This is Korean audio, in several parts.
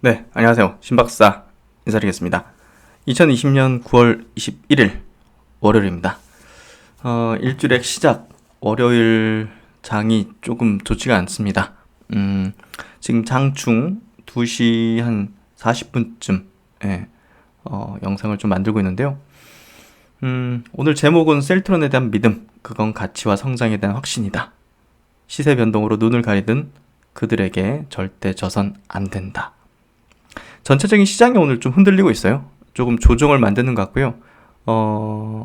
네, 안녕하세요. 신박사 인사드리겠습니다. 2020년 9월 21일 월요일입니다. 일주일의 시작 월요일 장이 조금 좋지가 않습니다. 지금 장중 2시 한 40분쯤 영상을 좀 만들고 있는데요. 오늘 제목은 셀트론에 대한 믿음, 그건 가치와 성장에 대한 확신이다. 시세 변동으로 눈을 가리든 그들에게 절대 져선 안 된다. 전체적인 시장이 오늘 좀 흔들리고 있어요. 조금 조정을 만드는 것 같고요.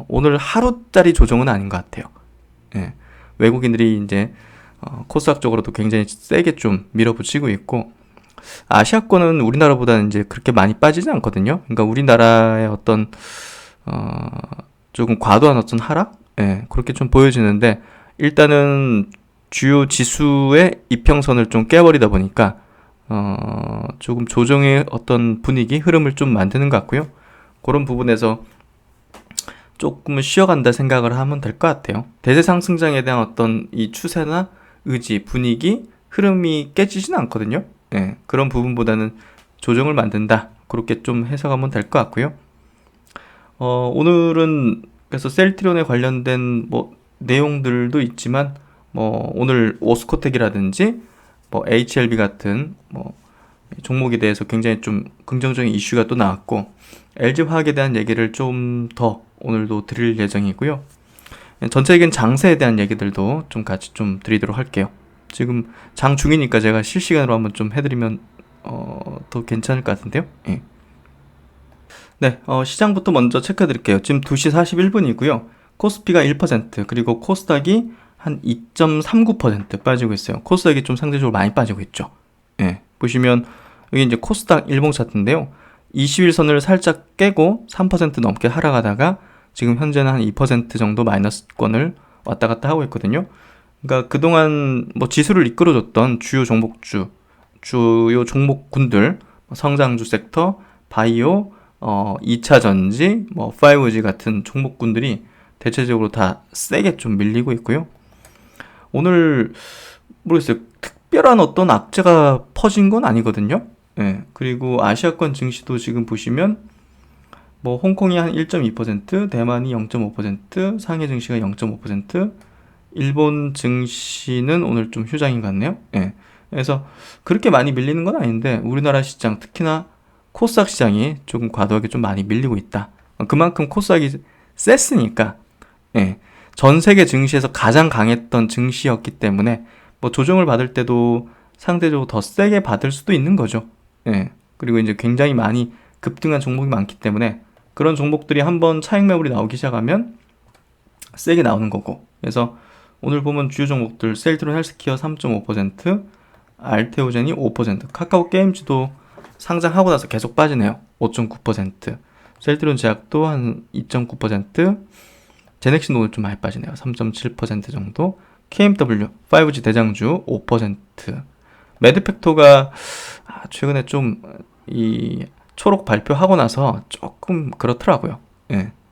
오늘 하루짜리 조정은 아닌 것 같아요. 예. 외국인들이 이제 코스닥 쪽으로도 굉장히 세게 좀 밀어붙이고 있고, 아시아권은 우리나라보다는 이제 그렇게 많이 빠지지 않거든요. 그러니까 우리나라의 어떤 조금 과도한 어떤 하락, 그렇게 좀 보여지는데, 일단은 주요 지수의 이평선을 좀 깨버리다 보니까 조금 조정의 어떤 분위기, 흐름을 좀 만드는 것 같고요. 그런 부분에서 조금은 쉬어간다 생각을 하면 될 것 같아요. 대세 상승장에 대한 어떤 이 추세나 의지, 분위기, 흐름이 깨지지는 않거든요. 그런 부분보다는 조정을 만든다. 그렇게 좀 해석하면 될 것 같고요. 오늘은 그래서 셀트리온에 관련된 뭐 내용들도 있지만, 뭐 오늘 오스코텍이라든지 뭐 HLB 같은 뭐 종목에 대해서 굉장히 좀 긍정적인 이슈가 또 나왔고, LG화학에 대한 얘기를 좀 더 오늘도 드릴 예정이고요. 전체적인 장세에 대한 얘기들도 좀 같이 좀 드리도록 할게요. 지금 장 중이니까 제가 실시간으로 한번 좀 해드리면 더 괜찮을 것 같은데요. 예. 네, 시장부터 먼저 체크해 드릴게요. 지금 2시 41분이고요. 코스피가 1%, 그리고 코스닥이 한 2.39% 빠지고 있어요. 코스닥이 좀 상대적으로 많이 빠지고 있죠. 예, 보시면 여기 이제 코스닥 일봉 차트인데요. 20일선을 살짝 깨고 3% 넘게 하락하다가 지금 현재는 한 2% 정도 마이너스권을 왔다 갔다 하고 있거든요. 그러니까 그동안 뭐 지수를 이끌어줬던 주요 종목주, 주요 종목군들, 성장주 섹터, 바이오, 2차 전지, 뭐 5G 같은 종목군들이 대체적으로 다 세게 좀 밀리고 있고요. 오늘 모르겠어요. 특별한 어떤 악재가 퍼진 건 아니거든요. 그리고 아시아권 증시도 지금 보시면 뭐 홍콩이 한 1.2%, 대만이 0.5%, 상해 증시가 0.5%, 일본 증시는 오늘 좀 휴장인 것 같네요. 그래서 그렇게 많이 밀리는 건 아닌데, 우리나라 시장, 특히나 코스닥 시장이 조금 과도하게 좀 많이 밀리고 있다. 그만큼 코스닥이 셌으니까, 전 세계 증시에서 가장 강했던 증시였기 때문에 뭐 조정을 받을 때도 상대적으로 더 세게 받을 수도 있는 거죠. 그리고 이제 굉장히 많이 급등한 종목이 많기 때문에 그런 종목들이 한번 차익 매물이 나오기 시작하면 세게 나오는 거고. 그래서 오늘 보면 주요 종목들 셀트론 헬스케어 3.5%, 알테오젠이 5%, 카카오 게임즈도 상장하고 나서 계속 빠지네요. 5.9%, 셀트론 제약도 한 2.9%, 제넥신도 오늘 좀 많이 빠지네요. 3.7% 정도. KMW 5G 대장주 5%. 매드팩토가 최근에 좀 이 초록 발표하고 나서 조금 그렇더라고요.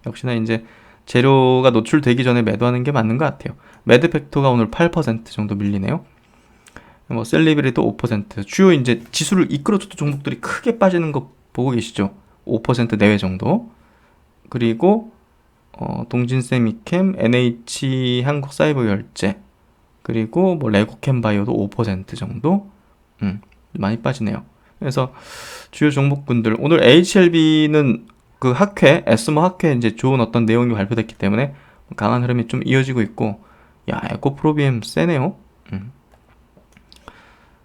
역시나 이제 재료가 노출되기 전에 매도하는 게 맞는 것 같아요. 매드팩토가 오늘 8% 정도 밀리네요. 뭐 셀리브리도 5%. 주요 이제 지수를 이끌어줬던 종목들이 크게 빠지는 거 보고 계시죠? 5% 내외 정도. 그리고 동진세미캠, NH 한국사이버결제, 그리고 뭐 레고캠바이오도 5% 정도 많이 빠지네요. 그래서 주요 종목군들, 오늘 HLB는 그 학회, 에스모 학회 이제 좋은 어떤 내용이 발표됐기 때문에 강한 흐름이 좀 이어지고 있고, 야, 에코프로비엠 세네요.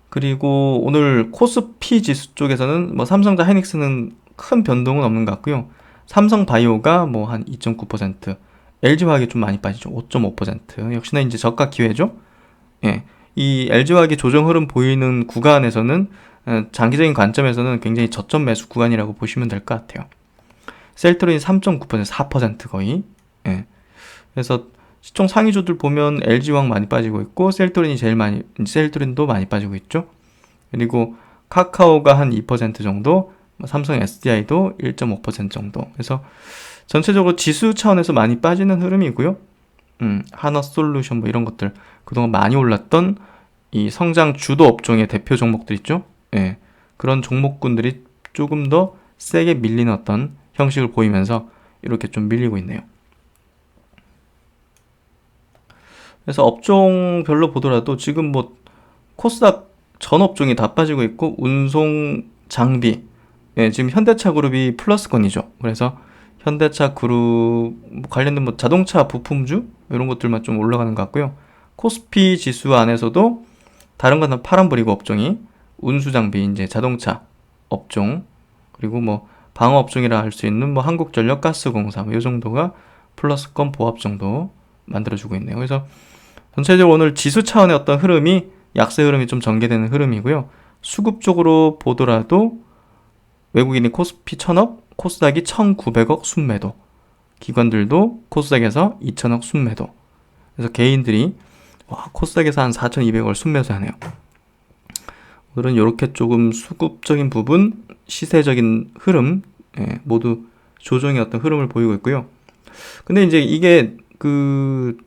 그리고 오늘 코스피 지수 쪽에서는 뭐 삼성과 하이닉스는 큰 변동은 없는 것 같고요. 삼성바이오가 뭐 한 2.9%, LG화학이 좀 많이 빠지죠. 5.5%. 역시나 이제 저가 기회죠. 이 LG화학이 조정 흐름 보이는 구간에서는 장기적인 관점에서는 굉장히 저점 매수 구간이라고 보시면 될 것 같아요. 셀트론이 3.9%, 4% 거의. 그래서 시총 상위주들 보면 LG화학 많이 빠지고 있고, 셀트론도 많이 빠지고 있죠. 그리고 카카오가 한 2% 정도, 삼성 SDI도 1.5% 정도. 그래서 전체적으로 지수 차원에서 많이 빠지는 흐름이고요. 하나솔루션 뭐 이런 것들, 그동안 많이 올랐던 이 성장 주도 업종의 대표 종목들 있죠. 그런 종목군들이 조금 더 세게 밀리는 어떤 형식을 보이면서 이렇게 좀 밀리고 있네요. 그래서 업종별로 보더라도 지금 뭐 코스닥 전 업종이 다 빠지고 있고 운송, 장비, 지금 현대차 그룹이 플러스권이죠. 그래서 현대차 그룹 관련된 뭐 자동차 부품주 이런 것들만 좀 올라가는 것 같고요. 코스피 지수 안에서도 다른 건 다 파란불이고 업종이 운수장비, 이제 자동차 업종, 그리고 뭐 방어 업종이라 할 수 있는 뭐 한국전력, 가스공사 뭐 이 정도가 플러스권 보합 정도 만들어주고 있네요. 그래서 전체적으로 오늘 지수 차원의 어떤 흐름이 약세 흐름이 좀 전개되는 흐름이고요. 수급 쪽으로 보더라도 외국인이 코스피 1000억, 코스닥이 1900억 순매도, 기관들도 코스닥에서 2000억 순매도. 그래서 개인들이 코스닥에서 한 4200억을 순매수하네요. 오늘은 이렇게 조금 수급적인 부분, 시세적인 흐름, 모두 조정의 어떤 흐름을 보이고 있고요. 근데 이제 이게 그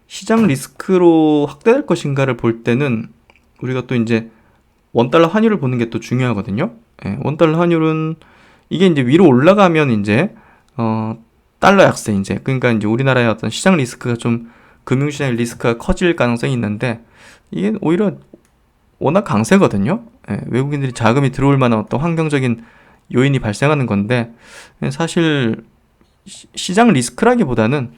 시장 리스크로 확대될 것인가를 볼 때는 우리가 또 이제 원달러 환율을 보는 게 또 중요하거든요. 원달러 환율은 이게 이제 위로 올라가면 이제 달러 약세, 이제 그러니까 이제 우리나라의 어떤 시장 리스크가 좀, 금융시장의 리스크가 커질 가능성이 있는데 이게 오히려 워낙 강세거든요. 외국인들이 자금이 들어올 만한 어떤 환경적인 요인이 발생하는 건데, 사실 시장 리스크라기보다는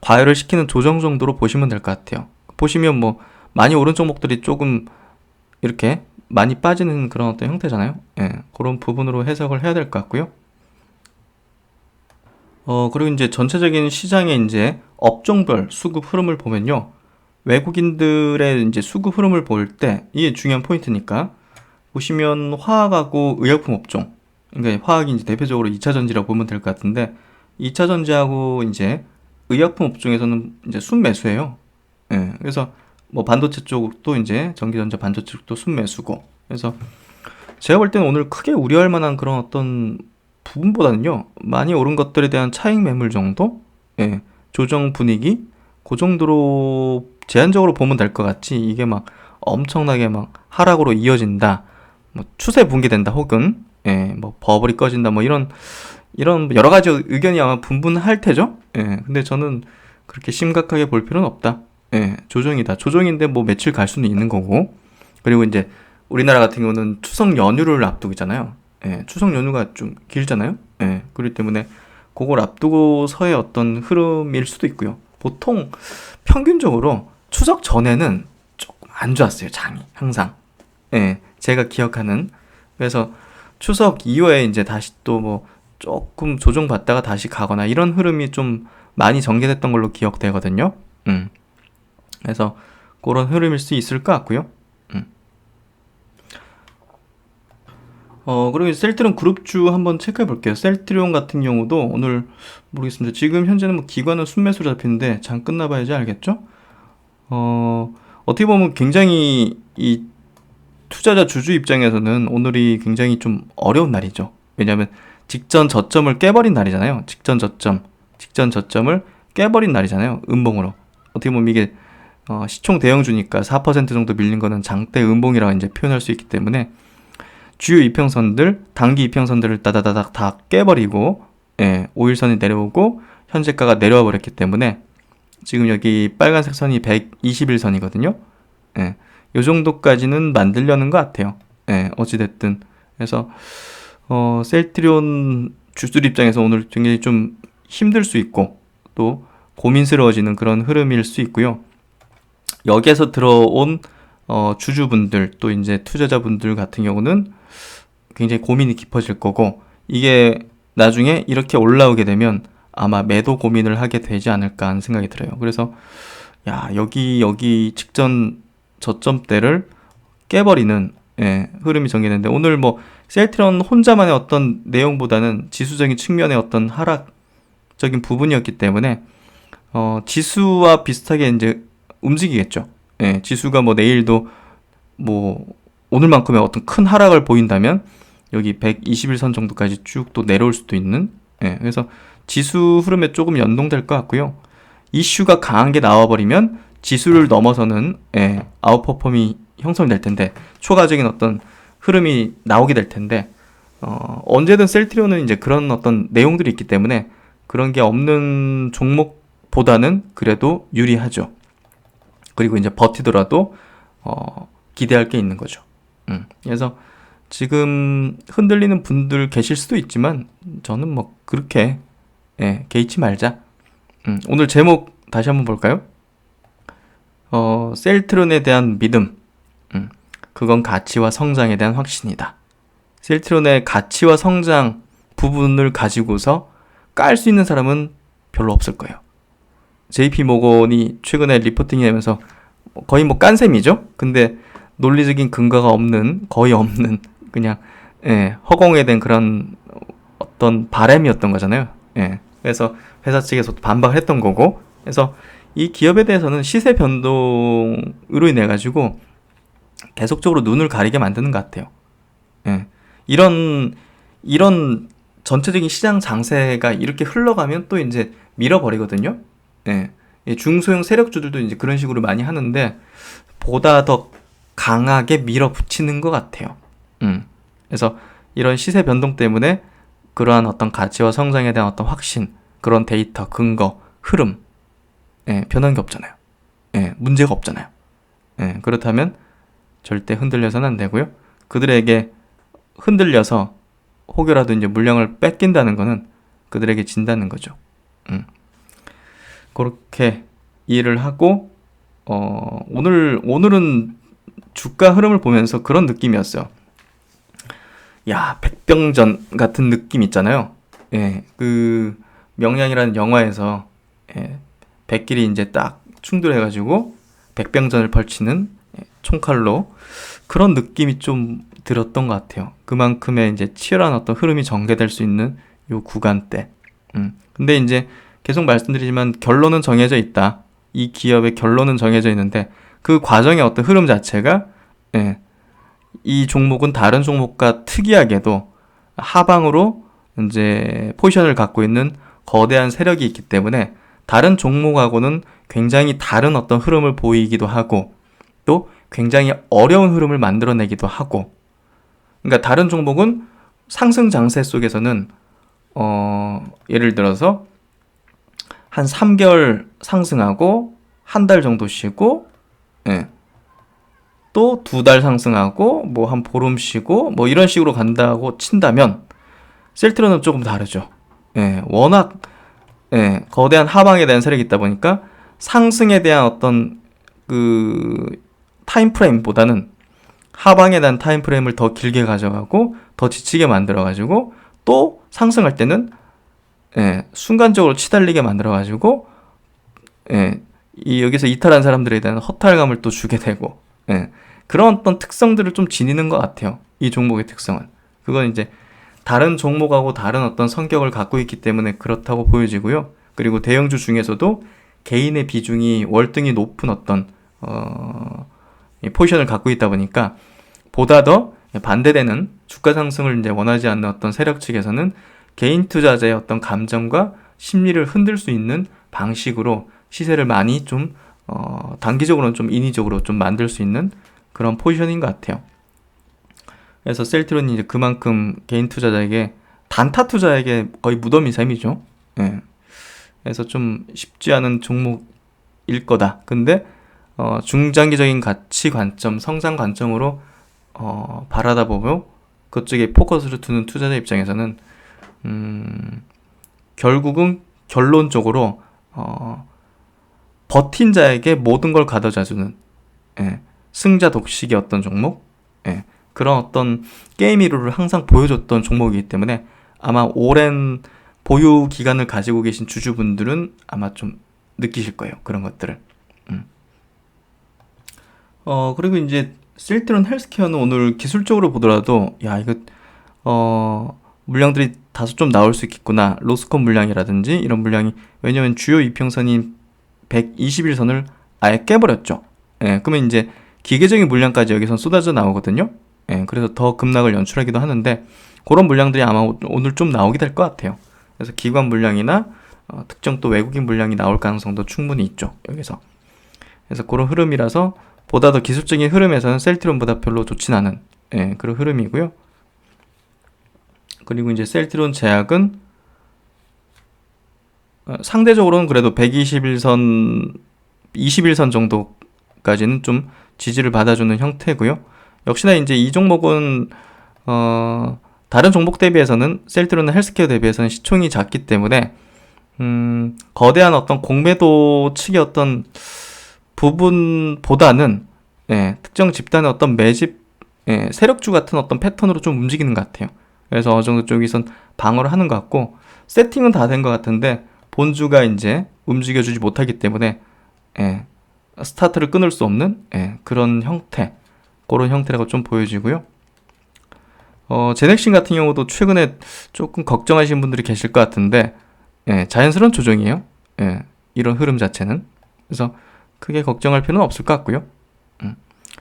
과열을 시키는 조정 정도로 보시면 될 것 같아요. 보시면 뭐 많이 오른 종목들이 조금 이렇게 많이 빠지는 그런 어떤 형태잖아요. 그런 부분으로 해석을 해야 될 것 같고요. 그리고 이제 전체적인 시장의 이제 업종별 수급 흐름을 보면요. 외국인들의 이제 수급 흐름을 볼 때 이게 중요한 포인트니까, 보시면 화학하고 의약품 업종, 그러니까 화학이 이제 대표적으로 2차 전지라고 보면 될 것 같은데, 2차 전지하고 이제 의약품 업종에서는 이제 순매수예요. 그래서 뭐 반도체 쪽도 이제 전기전자 반도체 쪽도 순매수고, 그래서 제가 볼 때는 오늘 크게 우려할 만한 그런 어떤 부분보다는요, 많이 오른 것들에 대한 차익 매물 정도, 조정 분위기, 그 정도로 제한적으로 보면 될 것 같지, 이게 막 엄청나게 막 하락으로 이어진다, 뭐 추세 붕괴된다, 혹은 뭐 버블이 꺼진다, 뭐 이런 여러 가지 의견이 아마 분분할 테죠. 근데 저는 그렇게 심각하게 볼 필요는 없다. 조정이다. 조정인데 뭐 며칠 갈 수는 있는 거고. 그리고 이제 우리나라 같은 경우는 추석 연휴를 앞두고잖아요. 추석 연휴가 좀 길잖아요. 그렇기 때문에 그걸 앞두고서의 어떤 흐름일 수도 있고요. 보통 평균적으로 추석 전에는 조금 안 좋았어요, 장이 항상. 제가 기억하는. 그래서 추석 이후에 이제 다시 또 뭐 조금 조정받다가 다시 가거나 이런 흐름이 좀 많이 전개됐던 걸로 기억되거든요. 그래서 그런 흐름일 수 있을 것 같고요. 그리고 셀트리온 그룹주 한번 체크해 볼게요. 셀트리온 같은 경우도 오늘 모르겠습니다. 지금 현재는 뭐 기관은 순매수로 잡히는데 장 끝나봐야지 알겠죠? 어떻게 보면 굉장히 이 투자자 주주 입장에서는 오늘이 굉장히 좀 어려운 날이죠. 왜냐하면 직전 저점을 깨버린 날이잖아요. 직전 저점을 깨버린 날이잖아요. 음봉으로. 어떻게 보면 이게 시총 대형주니까 4% 정도 밀린 거는 장대 음봉이라고 이제 표현할 수 있기 때문에 주요 이평선들, 단기 이평선들을 따다다닥 다 깨버리고 5일선이 내려오고 현재가가 내려와 버렸기 때문에 지금 여기 빨간색 선이 121선이거든요. 요 정도까지는 만들려는 것 같아요. 어찌됐든. 그래서 셀트리온 주주들 입장에서 오늘 굉장히 좀 힘들 수 있고 또 고민스러워지는 그런 흐름일 수 있고요. 여기에서 들어온 주주분들 또 이제 투자자분들 같은 경우는 굉장히 고민이 깊어질 거고, 이게 나중에 이렇게 올라오게 되면 아마 매도 고민을 하게 되지 않을까 하는 생각이 들어요. 그래서 여기 직전 저점대를 깨버리는 흐름이 전개되는데, 오늘 뭐 셀트리온 혼자만의 어떤 내용보다는 지수적인 측면의 어떤 하락적인 부분이었기 때문에 지수와 비슷하게 이제 움직이겠죠. 지수가 뭐 내일도 뭐 오늘만큼의 어떤 큰 하락을 보인다면 여기 121선 정도까지 쭉 또 내려올 수도 있는, 그래서 지수 흐름에 조금 연동될 것 같고요. 이슈가 강한 게 나와버리면 지수를 넘어서는 아웃퍼폼이 형성될 텐데, 초과적인 어떤 흐름이 나오게 될 텐데, 언제든 셀트리온은 이제 그런 어떤 내용들이 있기 때문에 그런 게 없는 종목보다는 그래도 유리하죠. 그리고 이제 버티더라도 기대할 게 있는 거죠. 그래서 지금 흔들리는 분들 계실 수도 있지만 저는 뭐 그렇게 개의치 말자. 오늘 제목 다시 한번 볼까요? 셀트론에 대한 믿음. 그건 가치와 성장에 대한 확신이다. 셀트론의 가치와 성장 부분을 가지고서 깔 수 있는 사람은 별로 없을 거예요. JP 모건이 최근에 리포팅이 되면서 거의 뭐 깐셈이죠. 근데 논리적인 근거가 없는, 거의 없는 그냥 허공에 된 그런 어떤 바람이었던 거잖아요. 그래서 회사 측에서 반박을 했던 거고, 그래서 이 기업에 대해서는 시세 변동으로 인해 가지고 계속적으로 눈을 가리게 만드는 것 같아요. 이런 전체적인 시장 장세가 이렇게 흘러가면 또 이제 밀어버리거든요. 중소형 세력주들도 이제 그런 식으로 많이 하는데 보다 더 강하게 밀어붙이는 것 같아요. 그래서 이런 시세 변동 때문에 그러한 어떤 가치와 성장에 대한 어떤 확신, 그런 데이터, 근거, 흐름, 변한 게 없잖아요. 문제가 없잖아요. 그렇다면 절대 흔들려서는 안 되고요. 그들에게 흔들려서 혹여라도 이제 물량을 뺏긴다는 거는 그들에게 진다는 거죠. 그렇게 이해를 하고 오늘은 주가 흐름을 보면서 그런 느낌이었어요. 야, 백병전 같은 느낌 있잖아요. 그 명량이라는 영화에서 백길이 이제 딱 충돌해가지고 백병전을 펼치는 총칼로 그런 느낌이 좀 들었던 것 같아요. 그만큼의 이제 치열한 어떤 흐름이 전개될 수 있는 요 구간대. 근데 이제 계속 말씀드리지만 결론은 정해져 있다. 이 기업의 결론은 정해져 있는데 그 과정의 어떤 흐름 자체가 이 종목은 다른 종목과 특이하게도 하방으로 이제 포지션을 갖고 있는 거대한 세력이 있기 때문에 다른 종목하고는 굉장히 다른 어떤 흐름을 보이기도 하고 또 굉장히 어려운 흐름을 만들어내기도 하고, 그러니까 다른 종목은 상승 장세 속에서는 예를 들어서 한 3개월 상승하고 한 달 정도 쉬고 또 2달 상승하고 뭐 한 보름 쉬고 뭐 이런 식으로 간다고 친다면 셀트론은 조금 다르죠. 워낙 거대한 하방에 대한 세력이 있다 보니까 상승에 대한 어떤 그 타임프레임보다는 하방에 대한 타임프레임을 더 길게 가져가고 더 지치게 만들어가지고 또 상승할 때는 순간적으로 치달리게 만들어가지고 여기서 이탈한 사람들에 대한 허탈감을 또 주게 되고 그런 어떤 특성들을 좀 지니는 것 같아요. 이 종목의 특성은. 그건 이제 다른 종목하고 다른 어떤 성격을 갖고 있기 때문에 그렇다고 보여지고요. 그리고 대형주 중에서도 개인의 비중이 월등히 높은 어떤 포지션을 갖고 있다 보니까 보다 더 반대되는 주가 상승을 이제 원하지 않는 어떤 세력 측에서는 개인 투자자의 어떤 감정과 심리를 흔들 수 있는 방식으로 시세를 많이 좀 단기적으로는 좀 인위적으로 좀 만들 수 있는 그런 포지션인 것 같아요. 그래서 셀트론이 이제 그만큼 개인 투자자에게 단타 투자에게 거의 무덤인 셈이죠. 그래서 좀 쉽지 않은 종목일 거다. 근데 중장기적인 가치 관점, 성장 관점으로 바라다 보면 그쪽에 포커스를 두는 투자자 입장에서는 결국은 결론적으로 버틴 자에게 모든 걸 가져다주는 승자 독식의 어떤 종목, 그런 어떤 게임 이루를 항상 보여줬던 종목이기 때문에 아마 오랜 보유 기간을 가지고 계신 주주분들은 아마 좀 느끼실 거예요. 그런 것들을. 그리고 이제 셀트론 헬스케어는 오늘 기술적으로 보더라도 야 이거 물량들이 다소 좀 나올 수 있겠구나. 로스컷 물량이라든지 이런 물량이, 왜냐면 주요 이평선인 120일선을 아예 깨버렸죠. 그러면 이제 기계적인 물량까지 여기선 쏟아져 나오거든요. 그래서 더 급락을 연출하기도 하는데 그런 물량들이 아마 오늘 좀 나오게 될 것 같아요. 그래서 기관 물량이나 특정 또 외국인 물량이 나올 가능성도 충분히 있죠. 여기서. 그래서 그런 흐름이라서 보다 더 기술적인 흐름에서는 셀트론보다 별로 좋진 않은 예, 그런 흐름이고요. 그리고 이제 셀트리온 제약은 상대적으로는 그래도 121선, 21선 정도까지는 좀 지지를 받아주는 형태고요. 역시나 이제 이 종목은 다른 종목 대비해서는 셀트리온 헬스케어 대비해서는 시총이 작기 때문에 거대한 어떤 공매도 측의 어떤 부분보다는 특정 집단의 어떤 매집 세력주 같은 어떤 패턴으로 좀 움직이는 것 같아요. 그래서 어느 정도 쪽에선 방어를 하는 것 같고 세팅은 다 된 것 같은데 본주가 이제 움직여주지 못하기 때문에 스타트를 끊을 수 없는 그런 형태, 그런 형태라고 좀 보여지고요. 제넥신 같은 경우도 최근에 조금 걱정하시는 분들이 계실 것 같은데 자연스러운 조정이에요. 이런 흐름 자체는. 그래서 크게 걱정할 필요는 없을 것 같고요.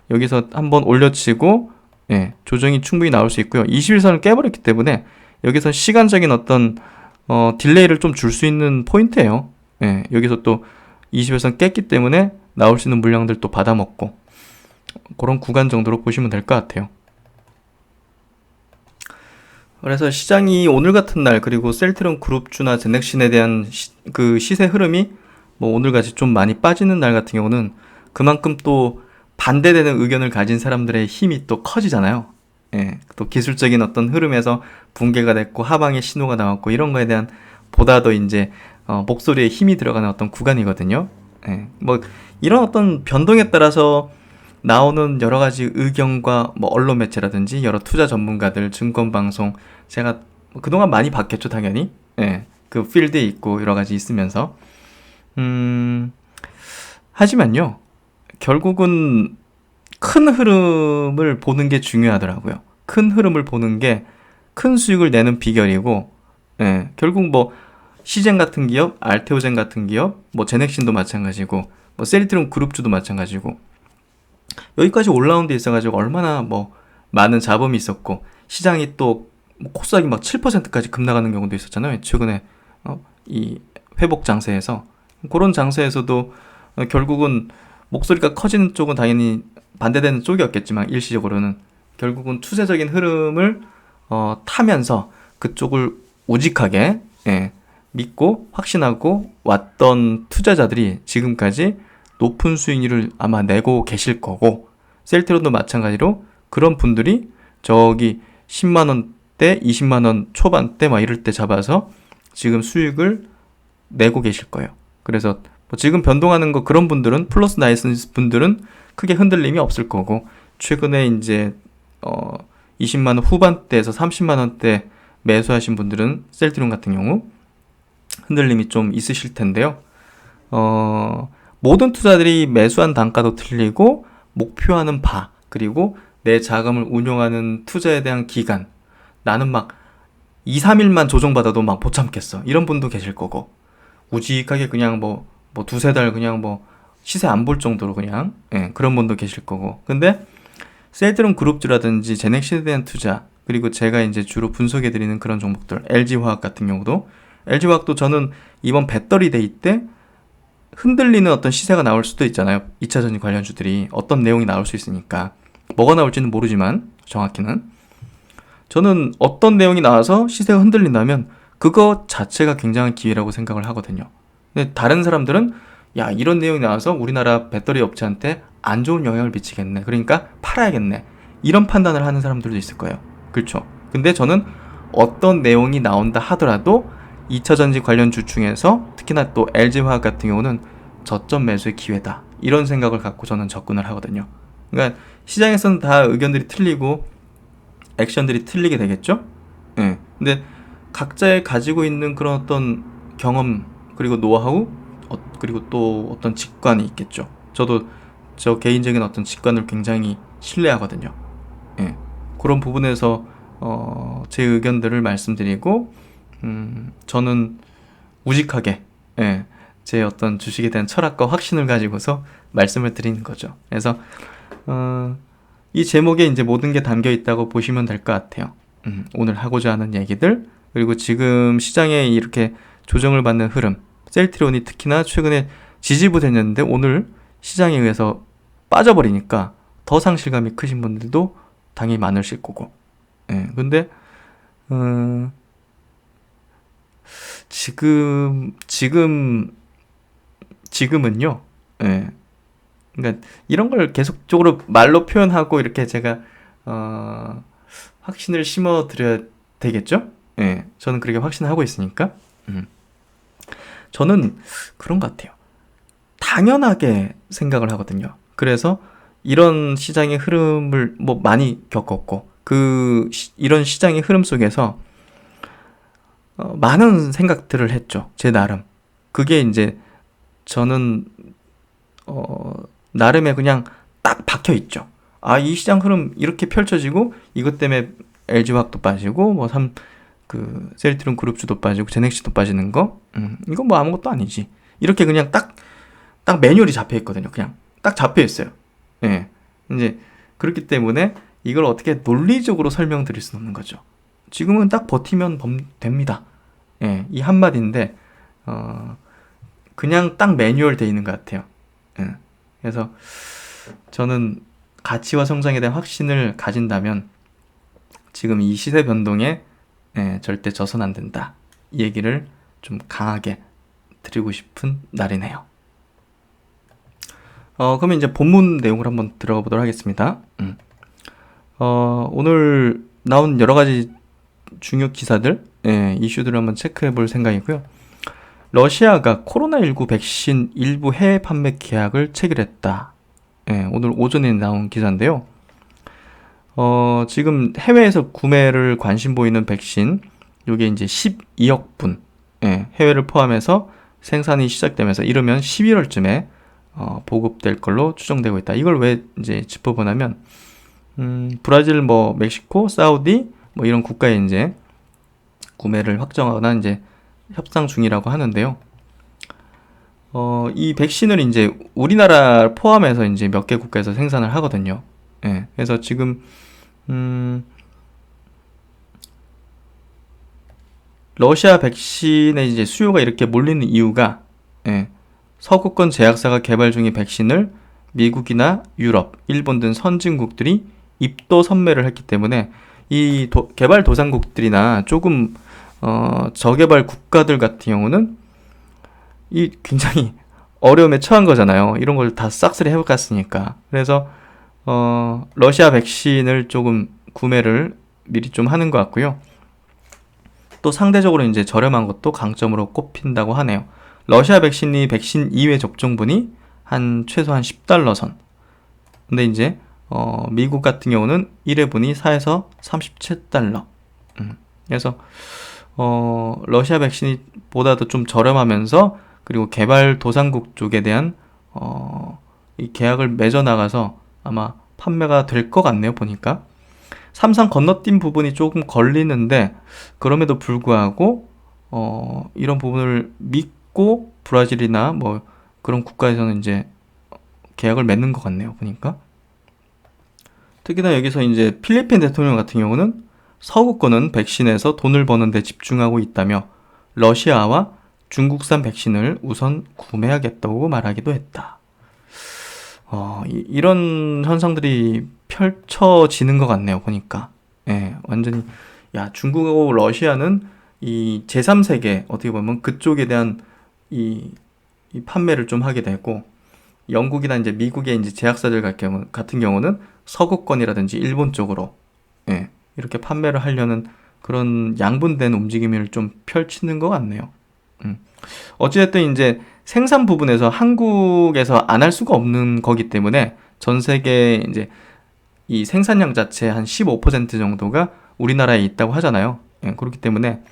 여기서 한번 올려치고 조정이 충분히 나올 수 있고요. 21선을 깨버렸기 때문에 여기서 시간적인 어떤 딜레이를 좀 줄 수 있는 포인트예요. 여기서 또 21선 깼기 때문에 나올 수 있는 물량들 또 받아먹고 그런 구간 정도로 보시면 될 것 같아요. 그래서 시장이 오늘 같은 날 그리고 셀트리온 그룹주나 제넥신에 대한 그 시세 흐름이 뭐 오늘같이 좀 많이 빠지는 날 같은 경우는 그만큼 또 반대되는 의견을 가진 사람들의 힘이 또 커지잖아요. 또 기술적인 어떤 흐름에서 붕괴가 됐고 하방의 신호가 나왔고 이런 거에 대한 보다 더 이제 목소리에 힘이 들어가는 어떤 구간이거든요. 뭐 이런 어떤 변동에 따라서 나오는 여러 가지 의견과 뭐 언론 매체라든지 여러 투자 전문가들, 증권 방송 제가 그동안 많이 봤겠죠, 당연히. 그 필드에 있고 여러 가지 있으면서 하지만요. 결국은 큰 흐름을 보는 게 중요하더라고요. 큰 흐름을 보는 게 큰 수익을 내는 비결이고, 결국 뭐 시젠 같은 기업, 알테오젠 같은 기업, 뭐 제넥신도 마찬가지고, 뭐 셀트리온 그룹주도 마찬가지고, 여기까지 올라온 데 있어가지고 얼마나 뭐 많은 자본이 있었고, 시장이 또 코스닥이 막 7%까지 급나가는 경우도 있었잖아요. 최근에 이 회복 장세에서 그런 장세에서도 결국은 목소리가 커지는 쪽은 당연히 반대되는 쪽이었겠지만 일시적으로는 결국은 추세적인 흐름을 타면서 그쪽을 우직하게 믿고 확신하고 왔던 투자자들이 지금까지 높은 수익률을 아마 내고 계실 거고 셀트리온도 마찬가지로 그런 분들이 저기 10만원대 20만원 초반대 막 이럴 때 잡아서 지금 수익을 내고 계실 거예요. 그래서 뭐 지금 변동하는 거 그런 분들은 플러스 나이스 분들은 크게 흔들림이 없을 거고 최근에 이제 20만원 후반대에서 30만원대 매수하신 분들은 셀트리온 같은 경우 흔들림이 좀 있으실 텐데요. 모든 투자들이 매수한 단가도 틀리고 목표하는 바 그리고 내 자금을 운용하는 투자에 대한 기간 나는 막 2, 3일만 조정받아도 막 못 참겠어 이런 분도 계실 거고 우직하게 그냥 뭐 두세 달 그냥 뭐 시세 안 볼 정도로 그냥 그런 분도 계실 거고 근데 셀트리온 그룹주라든지 제넥신에 대한 투자 그리고 제가 이제 주로 분석해드리는 그런 종목들 LG화학 같은 경우도 LG화학도 저는 이번 배터리 데이 때 흔들리는 어떤 시세가 나올 수도 있잖아요. 2차전지 관련주들이 어떤 내용이 나올 수 있으니까 뭐가 나올지는 모르지만 정확히는 저는 어떤 내용이 나와서 시세가 흔들린다면 그거 자체가 굉장한 기회라고 생각을 하거든요. 근데 다른 사람들은 야 이런 내용이 나와서 우리나라 배터리 업체한테 안 좋은 영향을 미치겠네 그러니까 팔아야겠네 이런 판단을 하는 사람들도 있을 거예요. 그렇죠. 근데 저는 어떤 내용이 나온다 하더라도 2차전지 관련주 중에서 특히나 또 LG화학 같은 경우는 저점 매수의 기회다 이런 생각을 갖고 저는 접근을 하거든요. 그러니까 시장에서는 다 의견들이 틀리고 액션들이 틀리게 되겠죠. 근데 각자의 가지고 있는 그런 어떤 경험 그리고 노하우 그리고 또 어떤 직관이 있겠죠. 저도 저 개인적인 어떤 직관을 굉장히 신뢰하거든요. 그런 부분에서 제 의견들을 말씀드리고 저는 우직하게 제 어떤 주식에 대한 철학과 확신을 가지고서 말씀을 드리는 거죠. 그래서 이 제목에 이제 모든 게 담겨 있다고 보시면 될 것 같아요. 오늘 하고자 하는 얘기들 그리고 지금 시장에 이렇게 조정을 받는 흐름 셀트리온이 특히나 최근에 지지부진했는데 오늘 시장에 의해서 빠져버리니까 더 상실감이 크신 분들도 당연히 많으실 거고. 예, 근데 지금은요. 예. 그러니까 이런 걸 계속적으로 말로 표현하고 이렇게 제가 확신을 심어 드려야 되겠죠? 예. 저는 그렇게 확신하고 있으니까. 저는 그런 것 같아요. 당연하게 생각을 하거든요. 그래서 이런 시장의 흐름을 뭐 많이 겪었고 이런 시장의 흐름 속에서 많은 생각들을 했죠. 제 나름. 그게 이제 저는 나름의 그냥 딱 박혀 있죠. 아, 이 시장 흐름 이렇게 펼쳐지고 이것 때문에 LG화학도 빠지고 뭐 셀트리온 그룹주도 빠지고 제넥시도 빠지는 거, 이건 뭐 아무것도 아니지. 이렇게 그냥 딱 매뉴얼이 잡혀 있거든요. 그냥 딱 잡혀 있어요. 예. 이제 그렇기 때문에 이걸 어떻게 논리적으로 설명드릴 수는 없는 거죠. 지금은 딱 버티면 됩니다. 예. 이 한마디인데 그냥 딱 매뉴얼 돼 있는 것 같아요. 예. 그래서 저는 가치와 성장에 대한 확신을 가진다면 지금 이 시세 변동에 절대 져선 안 된다. 이 얘기를 좀 강하게 드리고 싶은 날이네요. 그러면 이제 본문 내용을 한번 들어가 보도록 하겠습니다. 오늘 나온 여러 가지 중요 기사들, 이슈들을 한번 체크해 볼 생각이고요. 러시아가 코로나19 백신 일부 해외 판매 계약을 체결했다. 오늘 오전에 나온 기사인데요. 지금 해외에서 구매를 관심 보이는 백신, 요게 이제 12억 분, 해외를 포함해서 생산이 시작되면서 이르면 11월쯤에 보급될 걸로 추정되고 있다. 이걸 왜 이제 짚어보냐면, 브라질, 뭐 멕시코, 사우디, 뭐 이런 국가에 이제 구매를 확정하거나 이제 협상 중이라고 하는데요. 이 백신을 이제 우리나라 포함해서 이제 몇 개 국가에서 생산을 하거든요. 그래서 지금 러시아 백신의 이제 수요가 이렇게 몰리는 이유가 서구권 제약사가 개발 중인 백신을 미국이나 유럽, 일본 등 선진국들이 입도 선매를 했기 때문에 이 개발 도상국들이나 조금 저개발 국가들 같은 경우는 이 굉장히 어려움에 처한 거잖아요. 이런 걸 다 싹쓸이 해봤으니까. 그래서 러시아 백신을 조금 구매를 미리 좀 하는 것 같고요. 또 상대적으로 이제 저렴한 것도 강점으로 꼽힌다고 하네요. 러시아 백신 2회 접종분이 최소한 10달러 선. 근데 이제 미국 같은 경우는 1회분이 4에서 37달러. 그래서 러시아 백신이 보다도 좀 저렴하면서 그리고 개발 도상국 쪽에 대한 이 계약을 맺어 나가서 아마 판매가 될 것 같네요. 보니까 삼상 건너뛴 부분이 조금 걸리는데 그럼에도 불구하고 이런 부분을 믿고 브라질이나 뭐 그런 국가에서는 이제 계약을 맺는 것 같네요. 보니까 특히나 여기서 이제 필리핀 대통령 같은 경우는 서구권은 백신에서 돈을 버는 데 집중하고 있다며 러시아와 중국산 백신을 우선 구매하겠다고 말하기도 했다. 이런 현상들이 펼쳐지는 것 같네요. 보니까 완전히 중국하고 러시아는 이 제3세계 어떻게 보면 그쪽에 대한 이 판매를 좀 하게 되고 영국이나 이제 미국의 이제 제약사들 같은 경우는 서구권이라든지 일본 쪽으로 이렇게 판매를 하려는 그런 양분된 움직임을 좀 펼치는 것 같네요. 어찌됐든 이제 생산 부분에서 한국에서 안 할 수가 없는 거기 때문에 전 세계 이제 이 생산량 자체 한 15% 정도가 우리나라에 있다고 하잖아요. 그렇기 때문에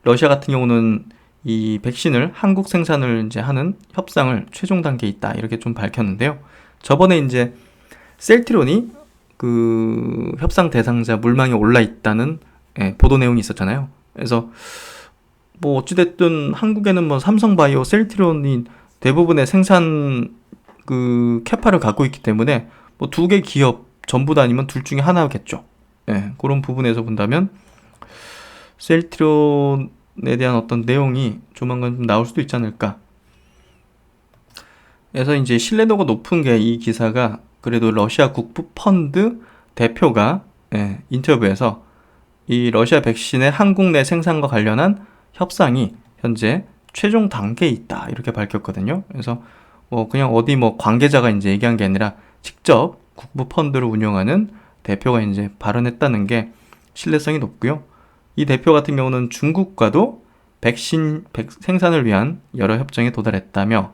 러시아 같은 경우는 이 백신을 한국 생산을 이제 하는 협상을 최종 단계에 있다 이렇게 좀 밝혔는데요. 저번에 이제 셀트리온이 그 협상 대상자 물망에 올라 있다는 보도 내용이 있었잖아요. 그래서 뭐 어찌됐든 한국에는 뭐 삼성바이오, 셀트리온이 대부분의 생산 그 캐파를 갖고 있기 때문에 뭐 두 개 기업 전부 다 아니면 둘 중에 하나겠죠. 그런 부분에서 본다면 셀트리온에 대한 어떤 내용이 조만간 좀 나올 수도 있지 않을까. 그래서 이제 신뢰도가 높은 게 이 기사가 그래도 러시아 국부 펀드 대표가 인터뷰에서 이 러시아 백신의 한국 내 생산과 관련한 협상이 현재 최종 단계에 있다 이렇게 밝혔거든요. 그래서 뭐 그냥 어디 뭐 관계자가 이제 얘기한 게 아니라 직접 국부 펀드를 운영하는 대표가 이제 발언했다는 게 신뢰성이 높고요. 이 대표 같은 경우는 중국과도 백신 생산을 위한 여러 협정에 도달했다며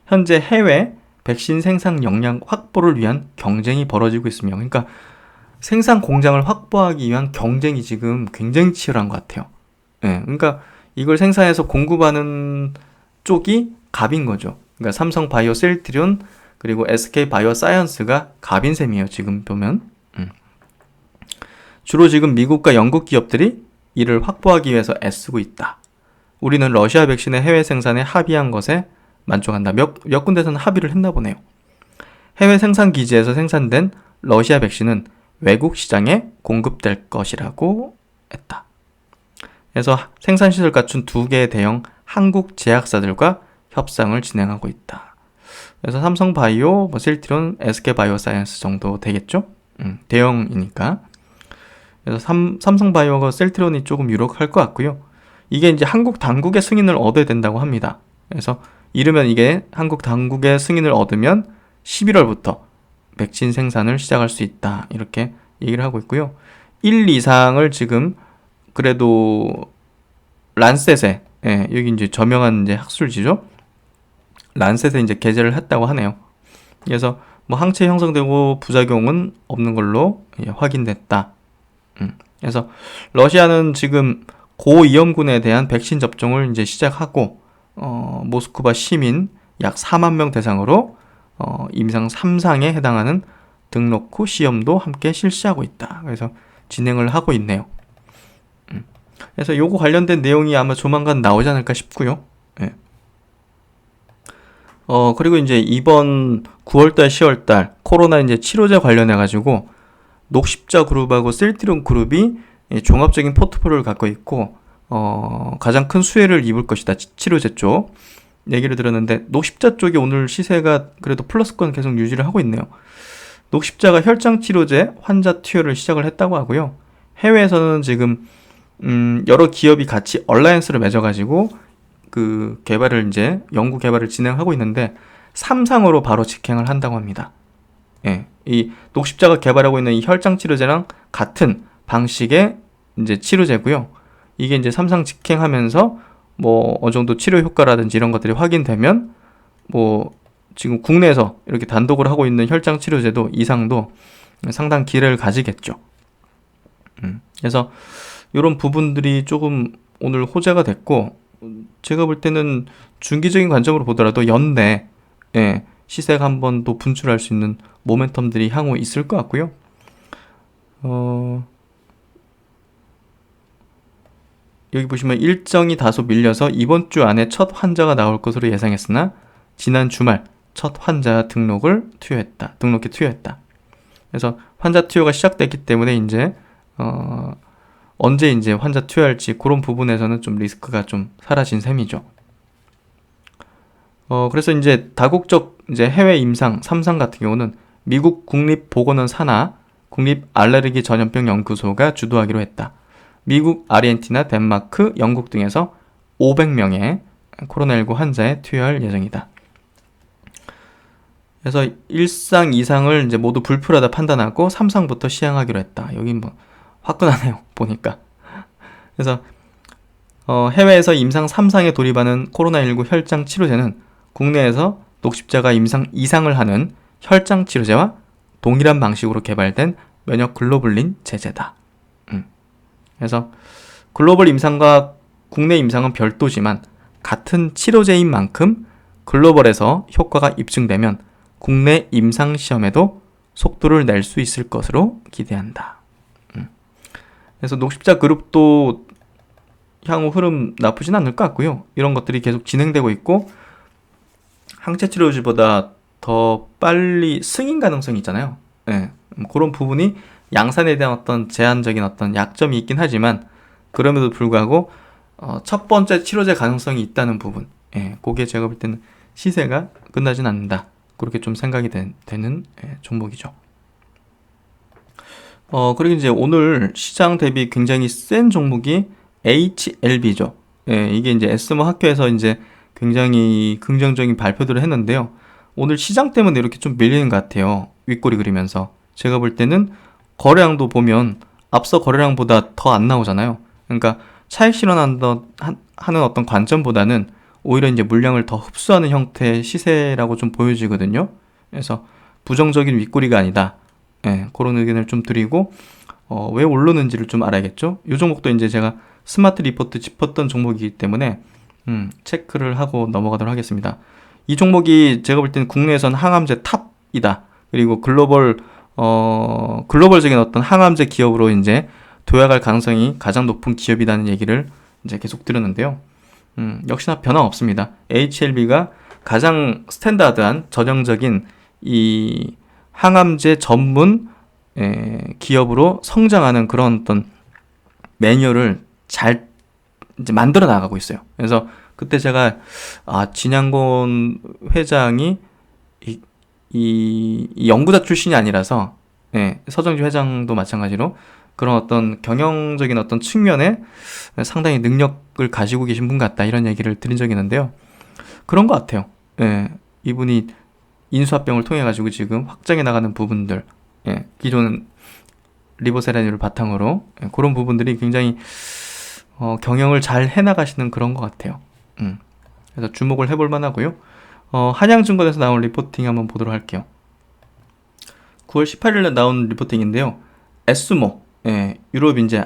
현재 해외 백신 생산 역량 확보를 위한 경쟁이 벌어지고 있으며, 그러니까 생산 공장을 확보하기 위한 경쟁이 지금 굉장히 치열한 것 같아요. 그러니까 이걸 생산해서 공급하는 쪽이 갑인 거죠. 그러니까 삼성 바이오 셀트리온 그리고 SK 바이오 사이언스가 갑인 셈이에요. 지금 보면 주로 지금 미국과 영국 기업들이 이를 확보하기 위해서 애쓰고 있다. 우리는 러시아 백신의 해외 생산에 합의한 것에 만족한다. 몇 군데서는 합의를 했나 보네요. 해외 생산 기지에서 생산된 러시아 백신은 외국 시장에 공급될 것이라고 했다. 그래서 생산시설 갖춘 2개의 대형 한국 제약사들과 협상을 진행하고 있다. 그래서 삼성바이오, 셀트리온, SK바이오사이언스 정도 되겠죠? 대형이니까. 그래서 삼성바이오가 셀트리온이 조금 유력할 것 같고요. 이게 이제 한국 당국의 승인을 얻어야 된다고 합니다. 그래서 이르면 이게 한국 당국의 승인을 얻으면 11월부터 백신 생산을 시작할 수 있다. 이렇게 얘기를 하고 있고요. 1 이상을 지금 그래도 란셋에 여기 이제 저명한 이제 학술지죠. 란셋에 이제 게재를 했다고 하네요. 그래서 뭐 항체 형성되고 부작용은 없는 걸로 확인됐다. 그래서 러시아는 지금 고위험군에 대한 백신 접종을 이제 시작하고 모스크바 시민 약 4만 명 대상으로 임상 3상에 해당하는 등록 후 시험도 함께 실시하고 있다. 그래서 진행을 하고 있네요. 그래서 요거 관련된 내용이 아마 조만간 나오지 않을까 싶고요. 그리고 이제 이번 9월달, 10월달 코로나 이제 치료제 관련해가지고 녹십자 그룹하고 셀트리온 그룹이 종합적인 포트폴리오를 갖고 있고 가장 큰 수혜를 입을 것이다. 치료제 쪽 얘기를 들었는데 녹십자 쪽이 오늘 시세가 그래도 플러스권 계속 유지를 하고 있네요. 녹십자가 혈장 치료제 환자 투여를 시작을 했다고 하고요. 해외에서는 지금 여러 기업이 같이 얼라이언스를 맺어가지고 그 개발을 이제 연구 개발을 진행하고 있는데 3상으로 바로 직행을 한다고 합니다. 이 녹십자가 개발하고 있는 이 혈장 치료제랑 같은 방식의 이제 치료제고요. 이게 이제 3상 직행하면서 뭐 어느 정도 치료 효과라든지 이런 것들이 확인되면 뭐 지금 국내에서 이렇게 단독으로 하고 있는 혈장 치료제도 이상도 상당 기회를 가지겠죠. 그래서 이런 부분들이 조금 오늘 호재가 됐고 제가 볼 때는 중기적인 관점으로 보더라도 연내 시세가 한 번 더 분출할 수 있는 모멘텀들이 향후 있을 것 같고요. 여기 보시면 일정이 다소 밀려서 이번 주 안에 첫 환자가 나올 것으로 예상했으나 지난 주말 첫 환자 등록에 투여했다. 그래서 환자 투여가 시작됐기 때문에 이제 언제 이제 환자 투여할지 그런 부분에서는 좀 리스크가 좀 사라진 셈이죠. 그래서 이제 다국적 이제 해외 임상 3상 같은 경우는 미국 국립보건원 산하 국립알레르기 전염병 연구소가 주도하기로 했다. 미국, 아르헨티나, 덴마크, 영국 등에서 500명의 코로나19 환자에 투여할 예정이다. 그래서 1상, 2상을 이제 모두 불필요하다 판단하고 3상부터 시행하기로 했다. 여기 뭐 화끈하네요. 보니까. 그래서 해외에서 임상 3상에 돌입하는 코로나19 혈장 치료제는 국내에서 녹십자가 임상 2상을 하는 혈장 치료제와 동일한 방식으로 개발된 면역 글로불린 제제다. 그래서 글로벌 임상과 국내 임상은 별도지만 같은 치료제인 만큼 글로벌에서 효과가 입증되면 국내 임상 시험에도 속도를 낼 수 있을 것으로 기대한다. 그래서 녹십자 그룹도 향후 흐름 나쁘진 않을 것 같고요. 이런 것들이 계속 진행되고 있고 항체 치료제보다 더 빨리 승인 가능성이 있잖아요. 그런 부분이 양산에 대한 어떤 제한적인 어떤 약점이 있긴 하지만 그럼에도 불구하고 첫 번째 치료제 가능성이 있다는 부분, 그게 제가 볼 때는 시세가 끝나진 않는다. 그렇게 좀 생각이 되는 종목이죠. 그리고 이제 오늘 시장 대비 굉장히 센 종목이 HLB죠. 예, 이게 이제 에스모 학교에서 이제 굉장히 긍정적인 발표들을 했는데요. 오늘 시장 때문에 이렇게 좀 밀리는 것 같아요. 윗꼬리 그리면서. 제가 볼 때는 거래량도 보면 앞서 거래량보다 더 안 나오잖아요. 그러니까 차익 실현하는 어떤 관점보다는 오히려 이제 물량을 더 흡수하는 형태의 시세라고 좀 보여지거든요. 그래서 부정적인 윗꼬리가 아니다. 예, 그런 의견을 좀 드리고, 왜 오르는지를 좀 알아야겠죠? 이 종목도 이제 제가 스마트 리포트 짚었던 종목이기 때문에, 체크를 하고 넘어가도록 하겠습니다. 이 종목이 제가 볼 때는 국내에선 항암제 탑이다. 그리고 글로벌적인 어떤 항암제 기업으로 이제 도약할 가능성이 가장 높은 기업이라는 얘기를 이제 계속 들었는데요. 역시나 변함없습니다. HLB가 가장 스탠다드한 전형적인 이 항암제 전문 기업으로 성장하는 그런 어떤 매뉴얼을 잘 이제 만들어 나가고 있어요. 그래서 그때 제가 진양곤 회장이 이 연구자 출신이 아니라서 서정주 회장도 마찬가지로 그런 어떤 경영적인 어떤 측면에 상당히 능력을 가지고 계신 분 같다 이런 얘기를 드린 적이 있는데요. 그런 것 같아요. 이분이 인수합병을 통해 가지고 지금 확장해 나가는 부분들, 기존 리보세라니를 바탕으로 그런 부분들이 굉장히 경영을 잘 해나가시는 그런 것 같아요. 그래서 주목을 해볼 만하고요. 한양증권에서 나온 리포팅 한번 보도록 할게요. 9월 18일에 나온 리포팅인데요. 에스모, 유럽 이제